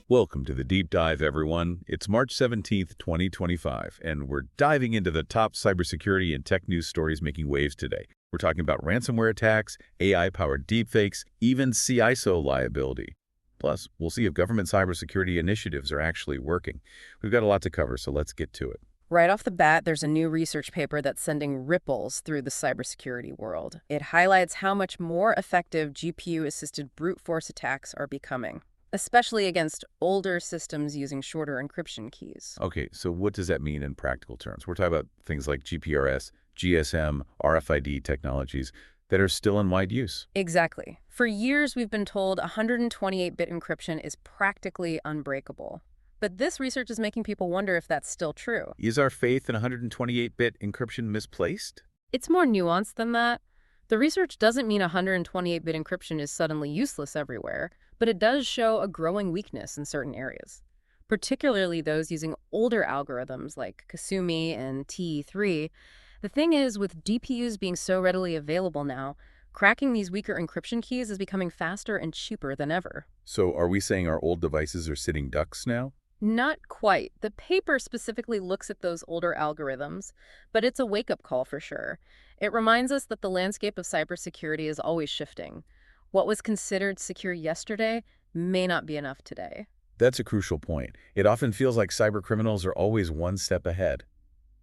Welcome to the Deep Dive, everyone. It's March 17th, 2025, and we're diving into the top cybersecurity and tech news stories making waves today. We're talking about ransomware attacks, AI-powered deepfakes, even CISO liability. Plus, we'll see if government cybersecurity initiatives are actually working. We've got a lot to cover, so let's get to it. Right off the bat, there's a new research paper that's sending ripples through the cybersecurity world. It highlights how much more effective GPU-assisted brute force attacks are becoming, especially against older systems using shorter encryption keys. Okay, so what does that mean in practical terms? We're talking about things like GPRS, GSM, RFID technologies that are still in wide use. Exactly. For years, we've been told 128-bit encryption is practically unbreakable. But this research is making people wonder if that's still true. Is our faith in 128-bit encryption misplaced? It's more nuanced than that. The research doesn't mean 128-bit encryption is suddenly useless everywhere, but it does show a growing weakness in certain areas, particularly those using older algorithms like Kasumi and TE3. The thing is, with DPUs being so readily available now, cracking these weaker encryption keys is becoming faster and cheaper than ever. So are we saying our old devices are sitting ducks now? Not quite. The paper specifically looks at those older algorithms, but it's a wake-up call for sure. It reminds us that the landscape of cybersecurity is always shifting. What was considered secure yesterday may not be enough today. That's a crucial point. It often feels like cybercriminals are always one step ahead.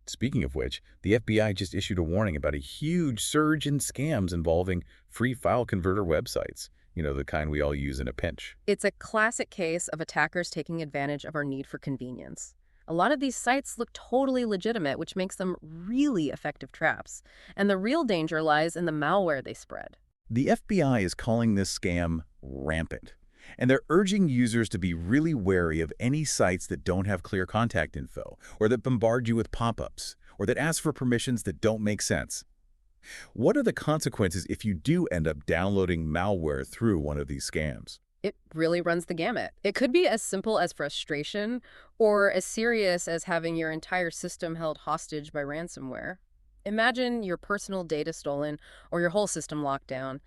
Speaking of which, the FBI just issued a warning about a huge surge in scams involving free file converter websites. You know, the kind we all use in a pinch. It's a classic case of attackers taking advantage of our need for convenience. A lot of these sites look totally legitimate, which makes them really effective traps. And the real danger lies in the malware they spread. The FBI is calling this scam rampant, and they're urging users to be really wary of any sites that don't have clear contact info, or that bombard you with pop-ups, or that ask for permissions that don't make sense. What are the consequences if you do end up downloading malware through one of these scams? It really runs the gamut. It could be as simple as frustration or as serious as having your entire system held hostage by ransomware. Imagine your personal data stolen or your whole system locked down.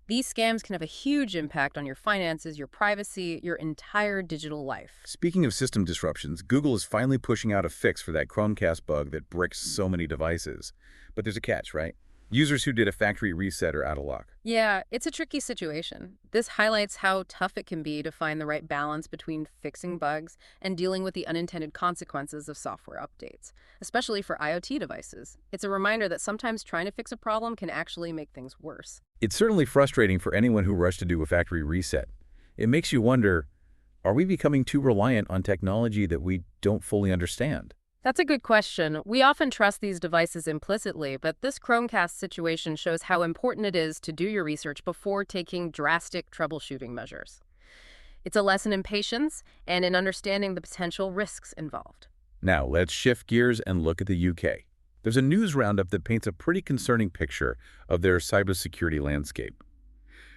These scams can have a huge impact on your finances, your privacy, your entire digital life. Speaking of system disruptions, Google is finally pushing out a fix for that Chromecast bug that bricks so many devices. But there's a catch, right? Users who did a factory reset are out of luck. Yeah, it's a tricky situation. This highlights how tough it can be to find the right balance between fixing bugs and dealing with the unintended consequences of software updates, especially for IoT devices. It's a reminder that sometimes trying to fix a problem can actually make things worse. It's certainly frustrating for anyone who rushed to do a factory reset. It makes you wonder, are we becoming too reliant on technology that we don't fully understand? That's a good question. We often trust these devices implicitly, but this Chromecast situation shows how important it is to do your research before taking drastic troubleshooting measures. It's a lesson in patience and in understanding the potential risks involved. Now, let's shift gears and look at the UK. There's a news roundup that paints a pretty concerning picture of their cybersecurity landscape.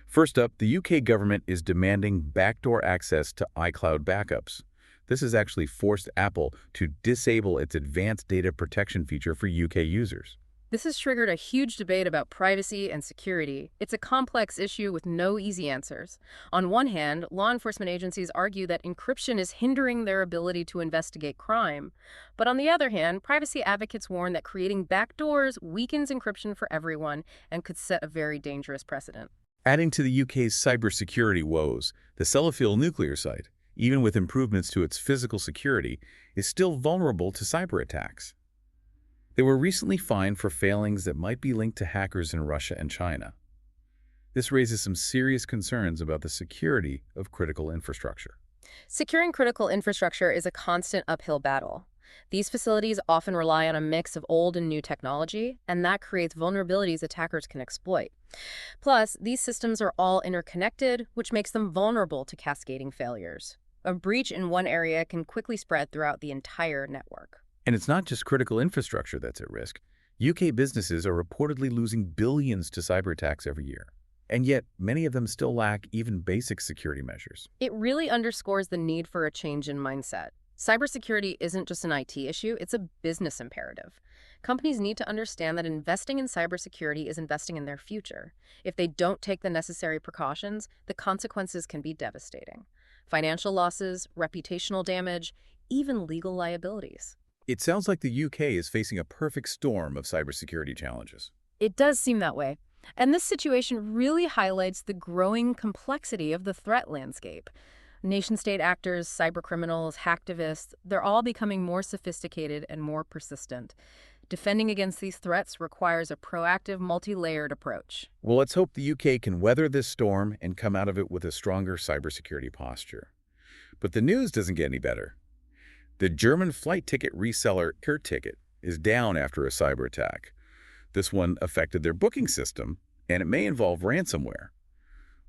First up, the UK government is demanding backdoor access to iCloud backups. This has actually forced Apple to disable its advanced data protection feature for UK users. This has triggered a huge debate about privacy and security. It's a complex issue with no easy answers. On one hand, law enforcement agencies argue that encryption is hindering their ability to investigate crime. But on the other hand, privacy advocates warn that creating backdoors weakens encryption for everyone and could set a very dangerous precedent. Adding to the UK's cybersecurity woes, the Sellafield nuclear site, even with improvements to its physical security, is still vulnerable to cyber attacks. They were recently fined for failings that might be linked to hackers in Russia and China. This raises some serious concerns about the security of critical infrastructure. Securing critical infrastructure is a constant uphill battle. These facilities often rely on a mix of old and new technology, and that creates vulnerabilities attackers can exploit. Plus, these systems are all interconnected, which makes them vulnerable to cascading failures. A breach in one area can quickly spread throughout the entire network. And it's not just critical infrastructure that's at risk. UK businesses are reportedly losing billions to cyber attacks every year. And yet, many of them still lack even basic security measures. It really underscores the need for a change in mindset. Cybersecurity isn't just an IT issue, it's a business imperative. Companies need to understand that investing in cybersecurity is investing in their future. If they don't take the necessary precautions, the consequences can be devastating. financial losses, reputational damage, even legal liabilities. It sounds like the UK is facing a perfect storm of cybersecurity challenges. It does seem that way. And this situation really highlights the growing complexity of the threat landscape. Nation-state actors, cybercriminals, hacktivists, they're all becoming more sophisticated and more persistent. Defending against these threats requires a proactive, multi-layered approach. Well, let's hope the UK can weather this storm and come out of it with a stronger cybersecurity posture. But the news doesn't get any better. The German flight ticket reseller Air Ticket is down after a cyber attack. This one affected their booking system, and it may involve ransomware.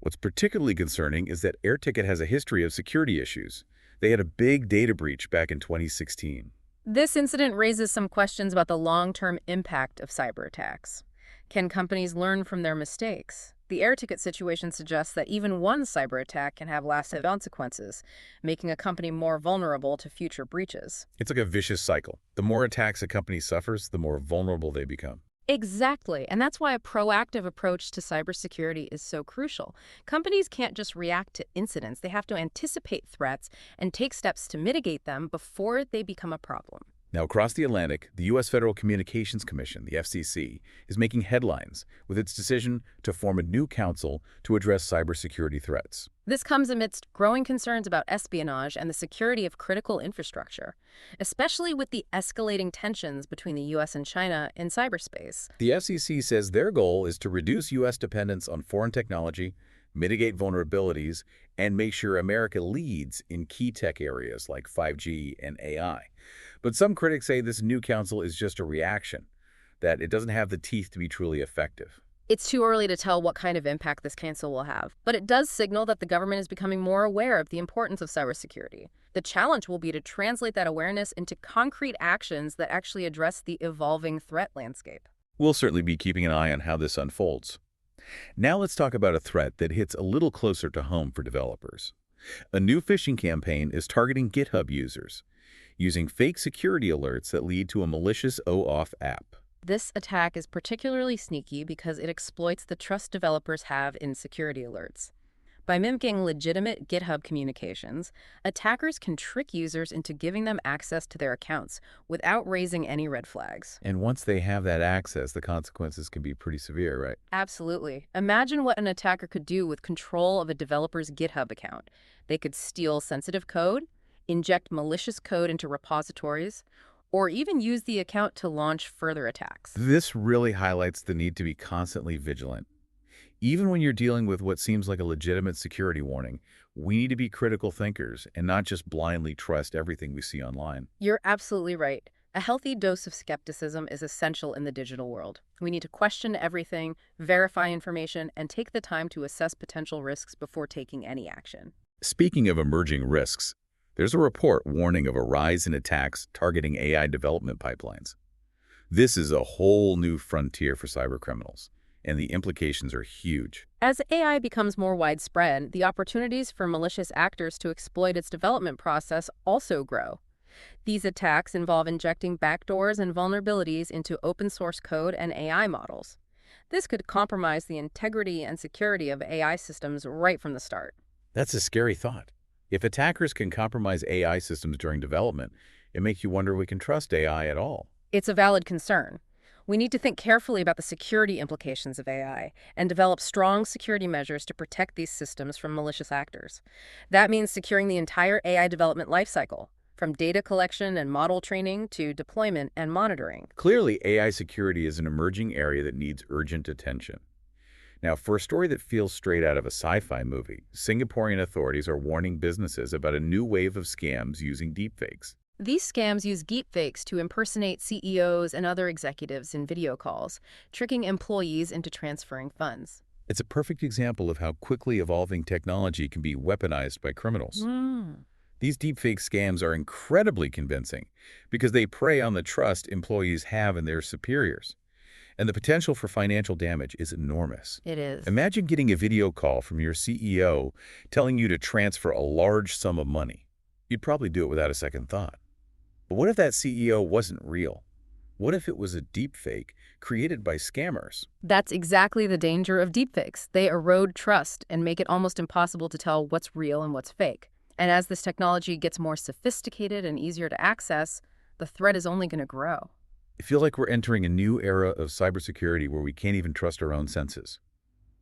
What's particularly concerning is that Air Ticket has a history of security issues. They had a big data breach back in 2016. This incident raises some questions about the long-term impact of cyber attacks. Can companies learn from their mistakes? The air ticket situation suggests that even one cyber attack can have lasting consequences, making a company more vulnerable to future breaches. It's like a vicious cycle. The more attacks a company suffers, the more vulnerable they become. Exactly, and that's why a proactive approach to cybersecurity is so crucial. Companies can't just react to incidents. They have to anticipate threats and take steps to mitigate them before they become a problem. Now, across the Atlantic, the U.S. Federal Communications Commission, the FCC, is making headlines with its decision to form a new council to address cybersecurity threats. This comes amidst growing concerns about espionage and the security of critical infrastructure, especially with the escalating tensions between the U.S. and China in cyberspace. The FCC says their goal is to reduce U.S. dependence on foreign technology, mitigate vulnerabilities, and make sure America leads in key tech areas like 5G and AI. But some critics say this new council is just a reaction, that it doesn't have the teeth to be truly effective. It's too early to tell what kind of impact this council will have, but it does signal that the government is becoming more aware of the importance of cybersecurity. The challenge will be to translate that awareness into concrete actions that actually address the evolving threat landscape. We'll certainly be keeping an eye on how this unfolds. Now let's talk about a threat that hits a little closer to home for developers. A new phishing campaign is targeting GitHub users, using fake security alerts that lead to a malicious OAuth app. This attack is particularly sneaky because it exploits the trust developers have in security alerts. By mimicking legitimate GitHub communications, attackers can trick users into giving them access to their accounts without raising any red flags. And once they have that access, the consequences can be pretty severe, right? Absolutely. Imagine what an attacker could do with control of a developer's GitHub account. They could steal sensitive code, inject malicious code into repositories, or even use the account to launch further attacks. This really highlights the need to be constantly vigilant. Even when you're dealing with what seems like a legitimate security warning, we need to be critical thinkers and not just blindly trust everything we see online. You're absolutely right. A healthy dose of skepticism is essential in the digital world. We need to question everything, verify information, and take the time to assess potential risks before taking any action. Speaking of emerging risks, there's a report warning of a rise in attacks targeting AI development pipelines. This is a whole new frontier for cybercriminals, and the implications are huge. As AI becomes more widespread, the opportunities for malicious actors to exploit its development process also grow. These attacks involve injecting backdoors and vulnerabilities into open-source code and AI models. This could compromise the integrity and security of AI systems right from the start. That's a scary thought. If attackers can compromise AI systems during development, it makes you wonder if we can trust AI at all. It's a valid concern. We need to think carefully about the security implications of AI and develop strong security measures to protect these systems from malicious actors. That means securing the entire AI development lifecycle, from data collection and model training to deployment and monitoring. Clearly, AI security is an emerging area that needs urgent attention. Now, for a story that feels straight out of a sci-fi movie, Singaporean authorities are warning businesses about a new wave of scams using deepfakes. These scams use deepfakes to impersonate CEOs and other executives in video calls, tricking employees into transferring funds. It's a perfect example of how quickly evolving technology can be weaponized by criminals. These deepfake scams are incredibly convincing because they prey on the trust employees have in their superiors. And the potential for financial damage is enormous. It is. Imagine getting a video call from your CEO telling you to transfer a large sum of money. You'd probably do it without a second thought. But what if that CEO wasn't real? What if it was a deepfake created by scammers? That's exactly the danger of deepfakes. They erode trust and make it almost impossible to tell what's real and what's fake. And as this technology gets more sophisticated and easier to access, the threat is only going to grow. I feel like we're entering a new era of cybersecurity where we can't even trust our own senses.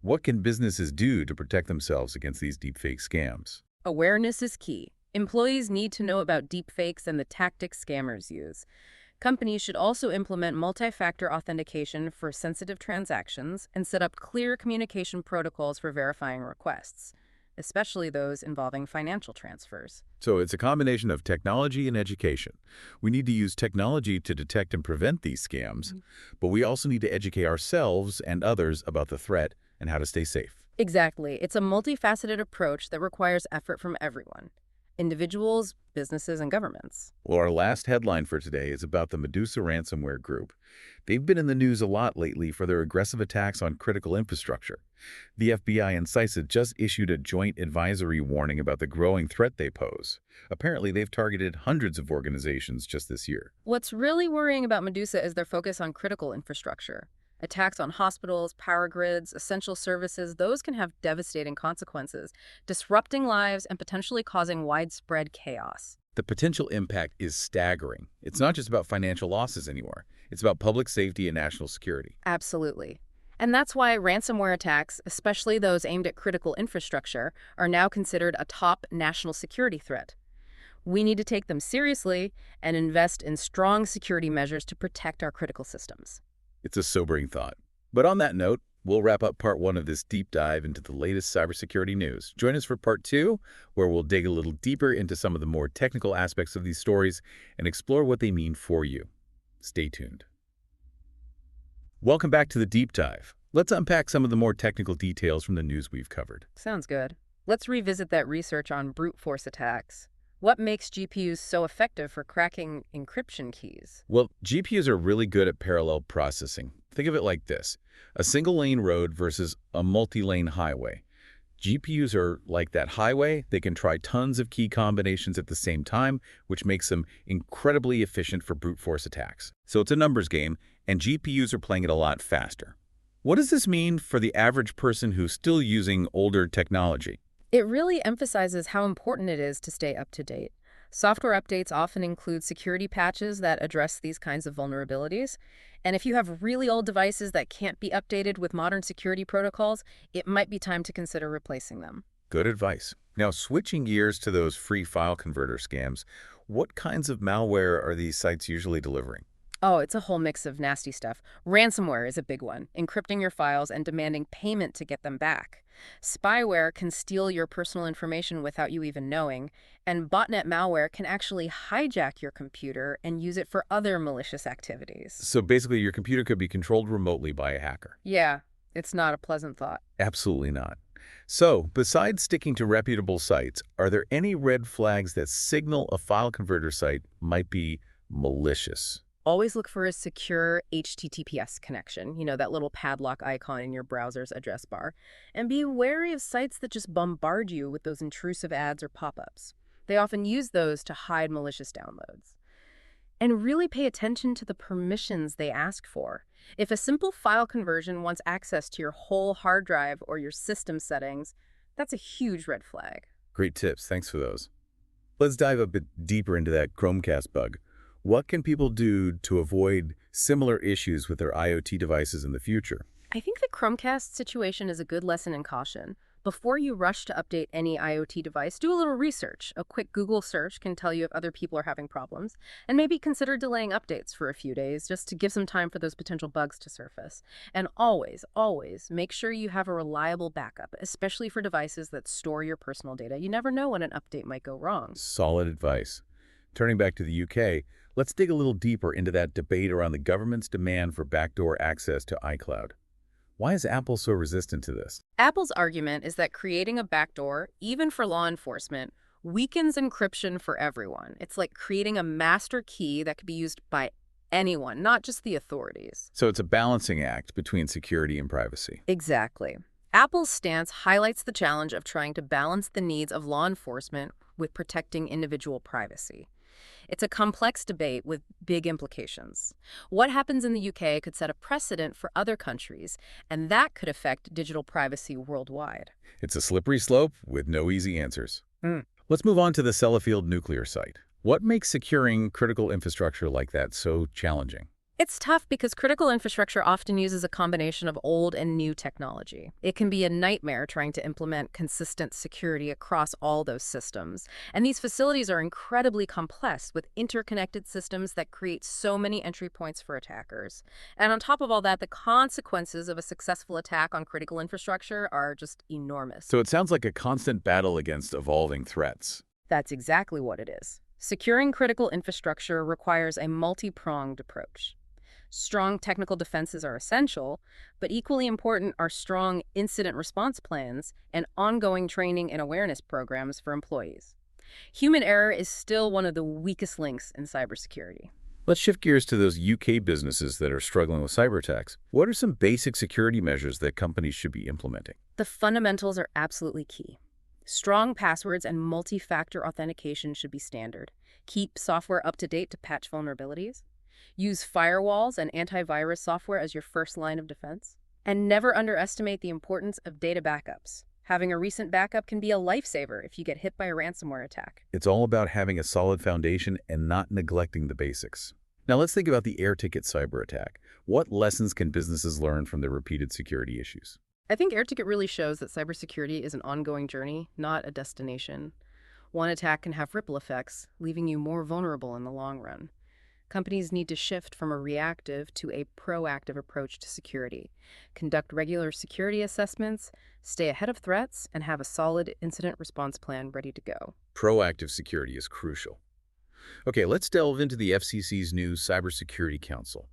What can businesses do to protect themselves against these deepfake scams? Awareness is key. Employees need to know about deepfakes and the tactics scammers use. Companies should also implement multi-factor authentication for sensitive transactions and set up clear communication protocols for verifying requests, especially those involving financial transfers. So it's a combination of technology and education. We need to use technology to detect and prevent these scams, but we also need to educate ourselves and others about the threat and how to stay safe. Exactly. It's a multifaceted approach that requires effort from everyone: individuals, businesses, and governments. Well, our last headline for today is about the Medusa ransomware group. They've been in the news a lot lately for their aggressive attacks on critical infrastructure. The FBI and CISA just issued a joint advisory warning about the growing threat they pose. Apparently, they've targeted hundreds of organizations just this year. What's really worrying about Medusa is their focus on critical infrastructure. Attacks on hospitals, power grids, essential services, those can have devastating consequences, disrupting lives and potentially causing widespread chaos. The potential impact is staggering. It's not just about financial losses anymore. It's about public safety and national security. Absolutely. And that's why ransomware attacks, especially those aimed at critical infrastructure, are now considered a top national security threat. We need to take them seriously and invest in strong security measures to protect our critical systems. It's a sobering thought. But on that note, we'll wrap up part 1 of this deep dive into the latest cybersecurity news. Join us for part 2, where we'll dig a little deeper into some of the more technical aspects of these stories and explore what they mean for you. Stay tuned. Welcome back to the deep dive. Let's unpack some of the more technical details from the news we've covered. Sounds good. Let's revisit that research on brute force attacks. What makes GPUs so effective for cracking encryption keys? Well, GPUs are really good at parallel processing. Think of it like this: a single-lane road versus a multi-lane highway. GPUs are like that highway. They can try tons of key combinations at the same time, which makes them incredibly efficient for brute force attacks. So it's a numbers game, and GPUs are playing it a lot faster. What does this mean for the average person who's still using older technology? It really emphasizes how important it is to stay up to date. Software updates often include security patches that address these kinds of vulnerabilities. And if you have really old devices that can't be updated with modern security protocols, it might be time to consider replacing them. Good advice. Now, switching gears to those free file converter scams, what kinds of malware are these sites usually delivering? Oh, it's a whole mix of nasty stuff. Ransomware is a big one, encrypting your files and demanding payment to get them back. Spyware can steal your personal information without you even knowing, and botnet malware can actually hijack your computer and use it for other malicious activities. So basically, your computer could be controlled remotely by a hacker. Yeah, it's not a pleasant thought. Absolutely not. So, besides sticking to reputable sites, are there any red flags that signal a file converter site might be malicious? Always look for a secure HTTPS connection, that little padlock icon in your browser's address bar. And be wary of sites that just bombard you with those intrusive ads or pop-ups. They often use those to hide malicious downloads. And really pay attention to the permissions they ask for. If a simple file conversion wants access to your whole hard drive or your system settings, that's a huge red flag. Great tips. Thanks for those. Let's dive a bit deeper into that Chromecast bug. What can people do to avoid similar issues with their IoT devices in the future? I think the Chromecast situation is a good lesson in caution. Before you rush to update any IoT device, do a little research. A quick Google search can tell you if other people are having problems, and maybe consider delaying updates for a few days just to give some time for those potential bugs to surface. And always, always make sure you have a reliable backup, especially for devices that store your personal data. You never know when an update might go wrong. Solid advice. Turning back to the UK, let's dig a little deeper into that debate around the government's demand for backdoor access to iCloud. Why is Apple so resistant to this? Apple's argument is that creating a backdoor, even for law enforcement, weakens encryption for everyone. It's like creating a master key that could be used by anyone, not just the authorities. So it's a balancing act between security and privacy. Exactly. Apple's stance highlights the challenge of trying to balance the needs of law enforcement with protecting individual privacy. It's a complex debate with big implications. What happens in the UK could set a precedent for other countries, and that could affect digital privacy worldwide. It's a slippery slope with no easy answers. Let's move on to the Sellafield nuclear site. What makes securing critical infrastructure like that so challenging? It's tough because critical infrastructure often uses a combination of old and new technology. It can be a nightmare trying to implement consistent security across all those systems. And these facilities are incredibly complex with interconnected systems that create so many entry points for attackers. And on top of all that, the consequences of a successful attack on critical infrastructure are just enormous. So it sounds like a constant battle against evolving threats. That's exactly what it is. Securing critical infrastructure requires a multi-pronged approach. Strong technical defenses are essential, but equally important are strong incident response plans and ongoing training and awareness programs for employees. Human error is still one of the weakest links in cybersecurity. Let's shift gears to those UK businesses that are struggling with cyber attacks. What are some basic security measures that companies should be implementing? The fundamentals are absolutely key. Strong passwords and multi-factor authentication should be standard. Keep software up to date to patch vulnerabilities. Use firewalls and antivirus software as your first line of defense. And never underestimate the importance of data backups. Having a recent backup can be a lifesaver if you get hit by a ransomware attack. It's all about having a solid foundation and not neglecting the basics. Now let's think about the air ticket cyber attack. What lessons can businesses learn from the repeated security issues? I think AirTicket really shows that cybersecurity is an ongoing journey, not a destination. One attack can have ripple effects, leaving you more vulnerable in the long run. Companies need to shift from a reactive to a proactive approach to security, conduct regular security assessments, stay ahead of threats, and have a solid incident response plan ready to go. Proactive security is crucial. Okay, let's delve into the FCC's new Cybersecurity Council.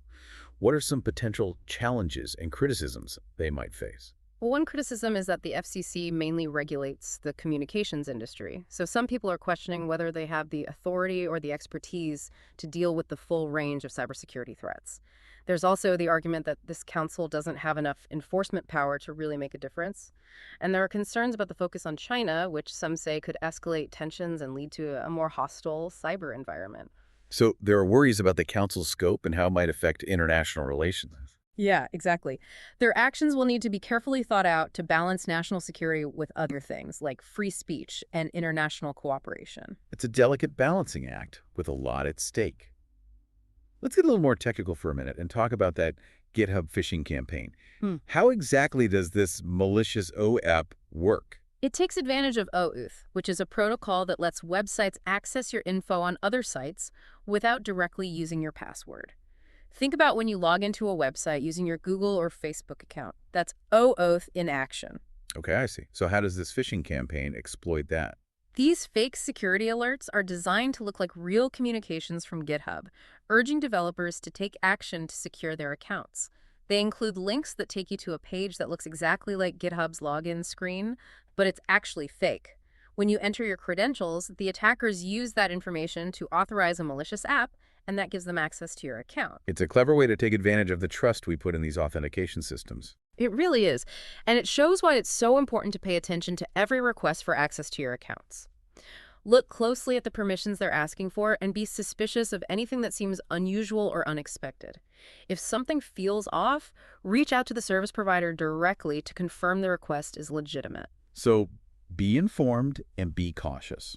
What are some potential challenges and criticisms they might face? Well, one criticism is that the FCC mainly regulates the communications industry. So some people are questioning whether they have the authority or the expertise to deal with the full range of cybersecurity threats. There's also the argument that this council doesn't have enough enforcement power to really make a difference. And there are concerns about the focus on China, which some say could escalate tensions and lead to a more hostile cyber environment. So there are worries about the council's scope and how it might affect international relations. Yeah, exactly. Their actions will need to be carefully thought out to balance national security with other things like free speech and international cooperation. It's a delicate balancing act with a lot at stake. Let's get a little more technical for a minute and talk about that GitHub phishing campaign. How exactly does this malicious OAP work? It takes advantage of OAuth, which is a protocol that lets websites access your info on other sites without directly using your password. Think about when you log into a website using your Google or Facebook account. That's OAuth in action. Okay, I see. So how does this phishing campaign exploit that? These fake security alerts are designed to look like real communications from GitHub, urging developers to take action to secure their accounts. They include links that take you to a page that looks exactly like GitHub's login screen, but it's actually fake. When you enter your credentials, the attackers use that information to authorize a malicious app, and that gives them access to your account. It's a clever way to take advantage of the trust we put in these authentication systems. It really is, and it shows why it's so important to pay attention to every request for access to your accounts. Look closely at the permissions they're asking for and be suspicious of anything that seems unusual or unexpected. If something feels off, reach out to the service provider directly to confirm the request is legitimate. So be informed and be cautious.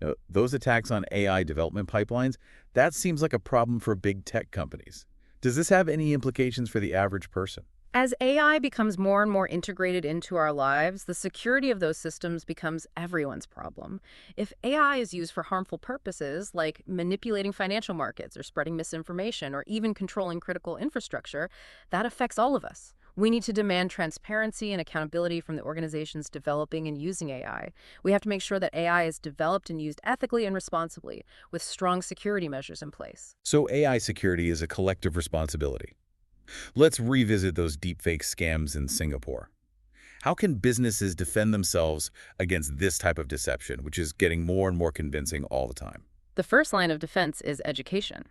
Now, those attacks on AI development pipelines, that seems like a problem for big tech companies. Does this have any implications for the average person? As AI becomes more and more integrated into our lives, the security of those systems becomes everyone's problem. If AI is used for harmful purposes, like manipulating financial markets or spreading misinformation or even controlling critical infrastructure, that affects all of us. We need to demand transparency and accountability from the organizations developing and using AI. We have to make sure that AI is developed and used ethically and responsibly, with strong security measures in place. So AI security is a collective responsibility. Let's revisit those deepfake scams in Singapore. How can businesses defend themselves against this type of deception, which is getting more and more convincing all the time? The first line of defense is education.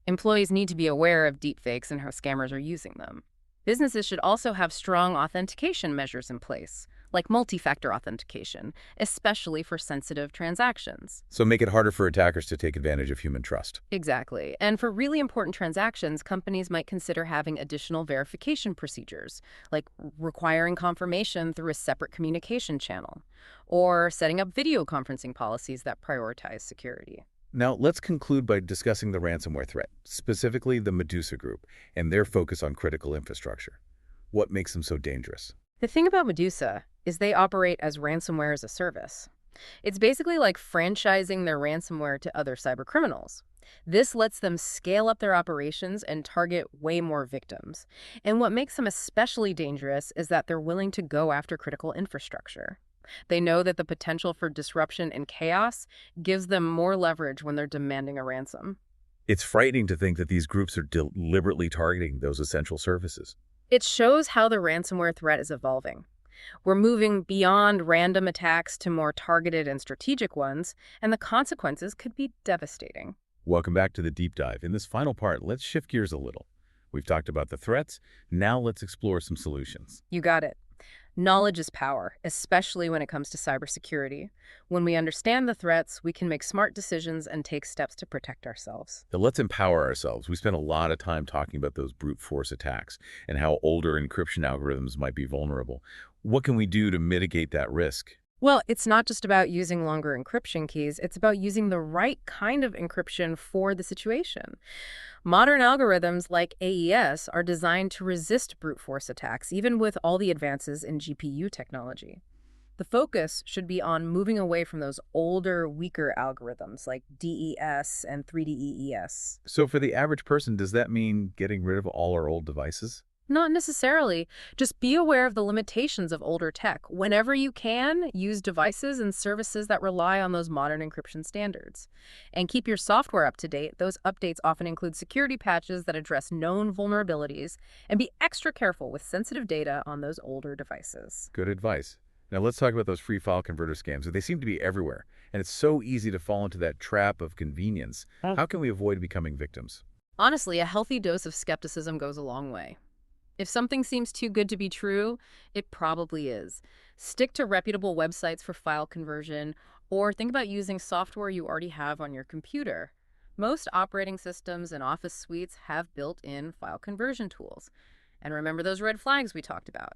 Employees need to be aware of deepfakes and how scammers are using them. Businesses should also have strong authentication measures in place, like multi-factor authentication, especially for sensitive transactions. So make it harder for attackers to take advantage of human trust. Exactly. And for really important transactions, companies might consider having additional verification procedures, like requiring confirmation through a separate communication channel, or setting up video conferencing policies that prioritize security. Now, let's conclude by discussing the ransomware threat, specifically the Medusa Group, and their focus on critical infrastructure. What makes them so dangerous? The thing about Medusa is they operate as ransomware as a service. It's basically like franchising their ransomware to other cybercriminals. This lets them scale up their operations and target way more victims. And what makes them especially dangerous is that they're willing to go after critical infrastructure. They know that the potential for disruption and chaos gives them more leverage when they're demanding a ransom. It's frightening to think that these groups are deliberately targeting those essential services. It shows how the ransomware threat is evolving. We're moving beyond random attacks to more targeted and strategic ones, and the consequences could be devastating. Welcome back to the deep dive. In this final part, let's shift gears a little. We've talked about the threats. Now let's explore some solutions. You got it. Knowledge is power, especially when it comes to cybersecurity. When we understand the threats, we can make smart decisions and take steps to protect ourselves. So let's empower ourselves. We spent a lot of time talking about those brute force attacks and how older encryption algorithms might be vulnerable. What can we do to mitigate that risk? Well, it's not just about using longer encryption keys, it's about using the right kind of encryption for the situation. Modern algorithms like AES are designed to resist brute force attacks, even with all the advances in GPU technology. The focus should be on moving away from those older, weaker algorithms like DES and 3DEES. So for the average person, does that mean getting rid of all our old devices? Not necessarily. Just be aware of the limitations of older tech. Whenever you can, use devices and services that rely on those modern encryption standards. And keep your software up to date. Those updates often include security patches that address known vulnerabilities. And be extra careful with sensitive data on those older devices. Good advice. Now let's talk about those free file converter scams. They seem to be everywhere, and it's so easy to fall into that trap of convenience. How can we avoid becoming victims? Honestly, a healthy dose of skepticism goes a long way. If something seems too good to be true, it probably is. Stick to reputable websites for file conversion, or think about using software you already have on your computer. Most operating systems and office suites have built-in file conversion tools. And remember those red flags we talked about.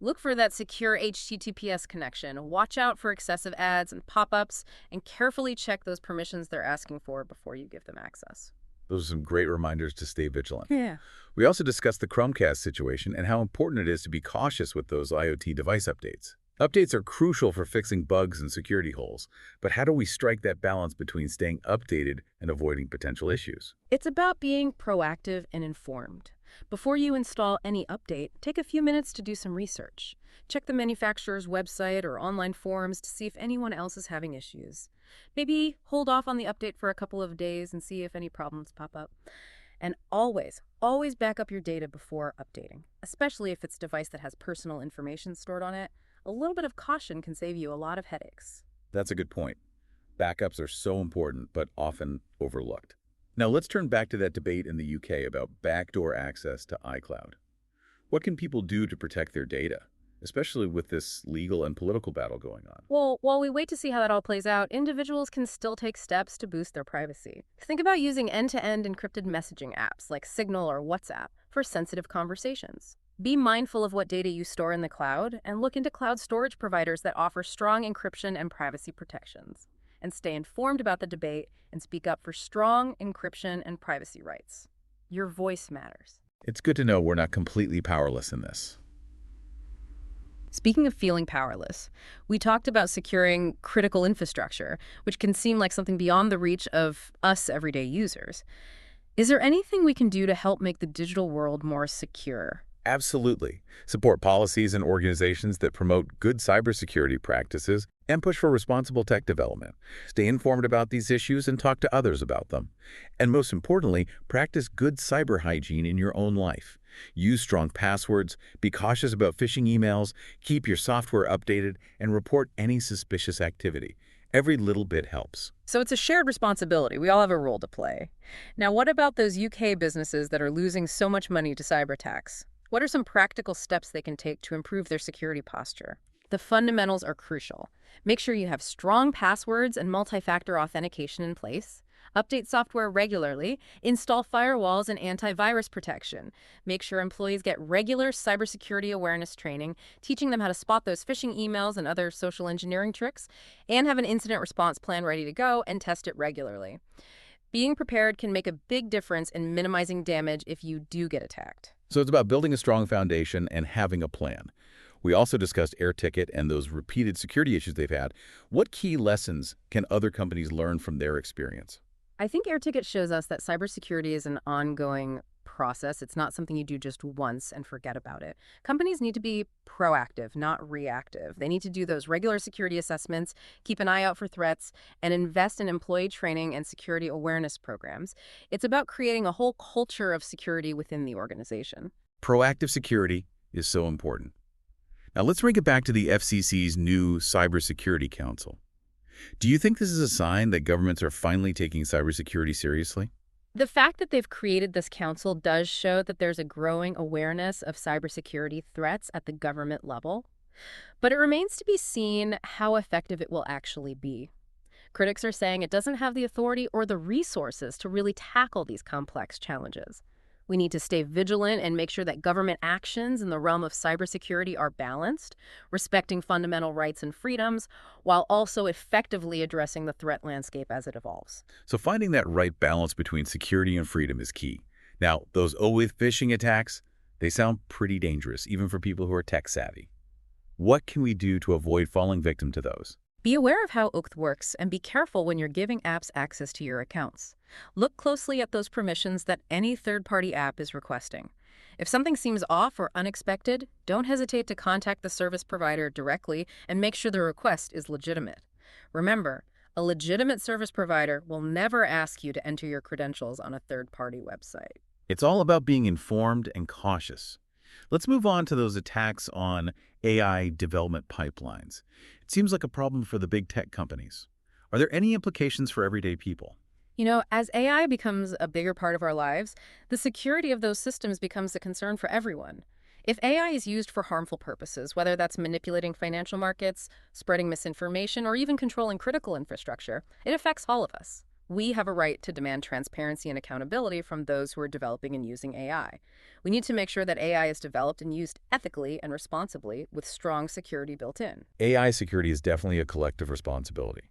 Look for that secure HTTPS connection, watch out for excessive ads and pop-ups, and carefully check those permissions they're asking for before you give them access. Those are some great reminders to stay vigilant. Yeah. We also discussed the Chromecast situation and how important it is to be cautious with those IoT device updates. Updates are crucial for fixing bugs and security holes, but how do we strike that balance between staying updated and avoiding potential issues? It's about being proactive and informed. Before you install any update, take a few minutes to do some research. Check the manufacturer's website or online forums to see if anyone else is having issues. Maybe hold off on the update for a couple of days and see if any problems pop up. And always back up your data before updating, especially if it's a device that has personal information stored on it. A little bit of caution can save you a lot of headaches. That's a good point. Backups are so important, but often overlooked. Now let's turn back to that debate in the UK about backdoor access to iCloud. What can people do to protect their data, especially with this legal and political battle going on? Well, while we wait to see how that all plays out, individuals can still take steps to boost their privacy. Think about using end-to-end encrypted messaging apps like Signal or WhatsApp for sensitive conversations. Be mindful of what data you store in the cloud and look into cloud storage providers that offer strong encryption and privacy protections. And stay informed about the debate and speak up for strong encryption and privacy rights. Your voice matters. It's good to know we're not completely powerless in this. Speaking of feeling powerless, we talked about securing critical infrastructure, which can seem like something beyond the reach of us everyday users. Is there anything we can do to help make the digital world more secure? Absolutely. Support policies and organizations that promote good cybersecurity practices and push for responsible tech development. Stay informed about these issues and talk to others about them. And most importantly, practice good cyber hygiene in your own life. Use strong passwords, be cautious about phishing emails, keep your software updated, and report any suspicious activity. Every little bit helps. So it's a shared responsibility. We all have a role to play. Now, what about those UK businesses that are losing so much money to cyber attacks? What are some practical steps they can take to improve their security posture? The fundamentals are crucial. Make sure you have strong passwords and multi-factor authentication in place. Update software regularly. Install firewalls and antivirus protection. Make sure employees get regular cybersecurity awareness training, teaching them how to spot those phishing emails and other social engineering tricks, and have an incident response plan ready to go and test it regularly. Being prepared can make a big difference in minimizing damage if you do get attacked. So it's about building a strong foundation and having a plan. We also discussed AirTicket and those repeated security issues they've had. What key lessons can other companies learn from their experience? I think AirTicket shows us that cybersecurity is an ongoing process. It's not something you do just once and forget about it. Companies need to be proactive, not reactive. They need to do those regular security assessments, keep an eye out for threats, and invest in employee training and security awareness programs. It's about creating a whole culture of security within the organization. Proactive security is so important. Now let's bring it back to the FCC's new Cybersecurity Council. Do you think this is a sign that governments are finally taking cybersecurity seriously? The fact that they've created this council does show that there's a growing awareness of cybersecurity threats at the government level, but it remains to be seen how effective it will actually be. Critics are saying it doesn't have the authority or the resources to really tackle these complex challenges. We need to stay vigilant and make sure that government actions in the realm of cybersecurity are balanced, respecting fundamental rights and freedoms, while also effectively addressing the threat landscape as it evolves. So finding that right balance between security and freedom is key. Now, those OWITH phishing attacks, they sound pretty dangerous, even for people who are tech savvy. What can we do to avoid falling victim to those? Be aware of how OWITH works and be careful when you're giving apps access to your accounts. Look closely at those permissions that any third-party app is requesting. If something seems off or unexpected, don't hesitate to contact the service provider directly and make sure the request is legitimate. Remember, a legitimate service provider will never ask you to enter your credentials on a third-party website. It's all about being informed and cautious. Let's move on to those attacks on AI development pipelines. It seems like a problem for the big tech companies. Are there any implications for everyday people? As AI becomes a bigger part of our lives, the security of those systems becomes a concern for everyone. If AI is used for harmful purposes, whether that's manipulating financial markets, spreading misinformation, or even controlling critical infrastructure, it affects all of us. We have a right to demand transparency and accountability from those who are developing and using AI. We need to make sure that AI is developed and used ethically and responsibly with strong security built in. AI security is definitely a collective responsibility.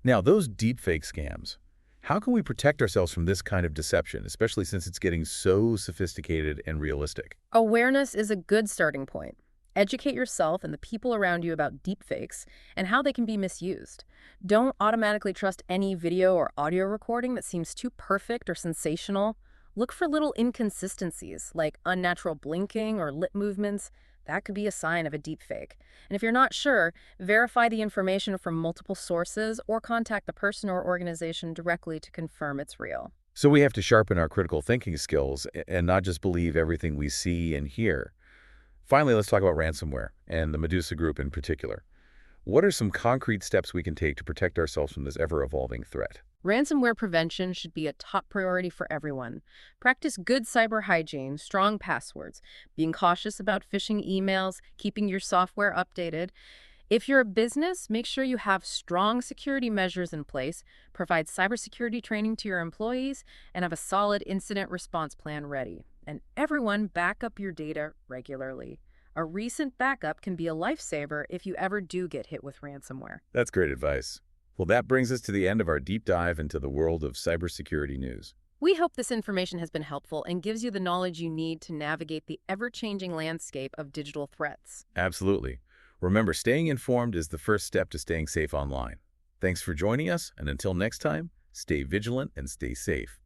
Now, those deepfake scams, how can we protect ourselves from this kind of deception, especially since it's getting so sophisticated and realistic? Awareness is a good starting point. Educate yourself and the people around you about deepfakes and how they can be misused. Don't automatically trust any video or audio recording that seems too perfect or sensational. Look for little inconsistencies like unnatural blinking or lip movements. That could be a sign of a deepfake. And if you're not sure, verify the information from multiple sources or contact the person or organization directly to confirm it's real. So we have to sharpen our critical thinking skills and not just believe everything we see and hear. Finally, let's talk about ransomware and the Medusa Group in particular. What are some concrete steps we can take to protect ourselves from this ever-evolving threat? Ransomware prevention should be a top priority for everyone. Practice good cyber hygiene, strong passwords, being cautious about phishing emails, keeping your software updated. If you're a business, make sure you have strong security measures in place, provide cybersecurity training to your employees, and have a solid incident response plan ready. And everyone back up your data regularly. A recent backup can be a lifesaver if you ever do get hit with ransomware. That's great advice. Well, that brings us to the end of our deep dive into the world of cybersecurity news. We hope this information has been helpful and gives you the knowledge you need to navigate the ever-changing landscape of digital threats. Absolutely. Remember, staying informed is the first step to staying safe online. Thanks for joining us, and until next time, stay vigilant and stay safe.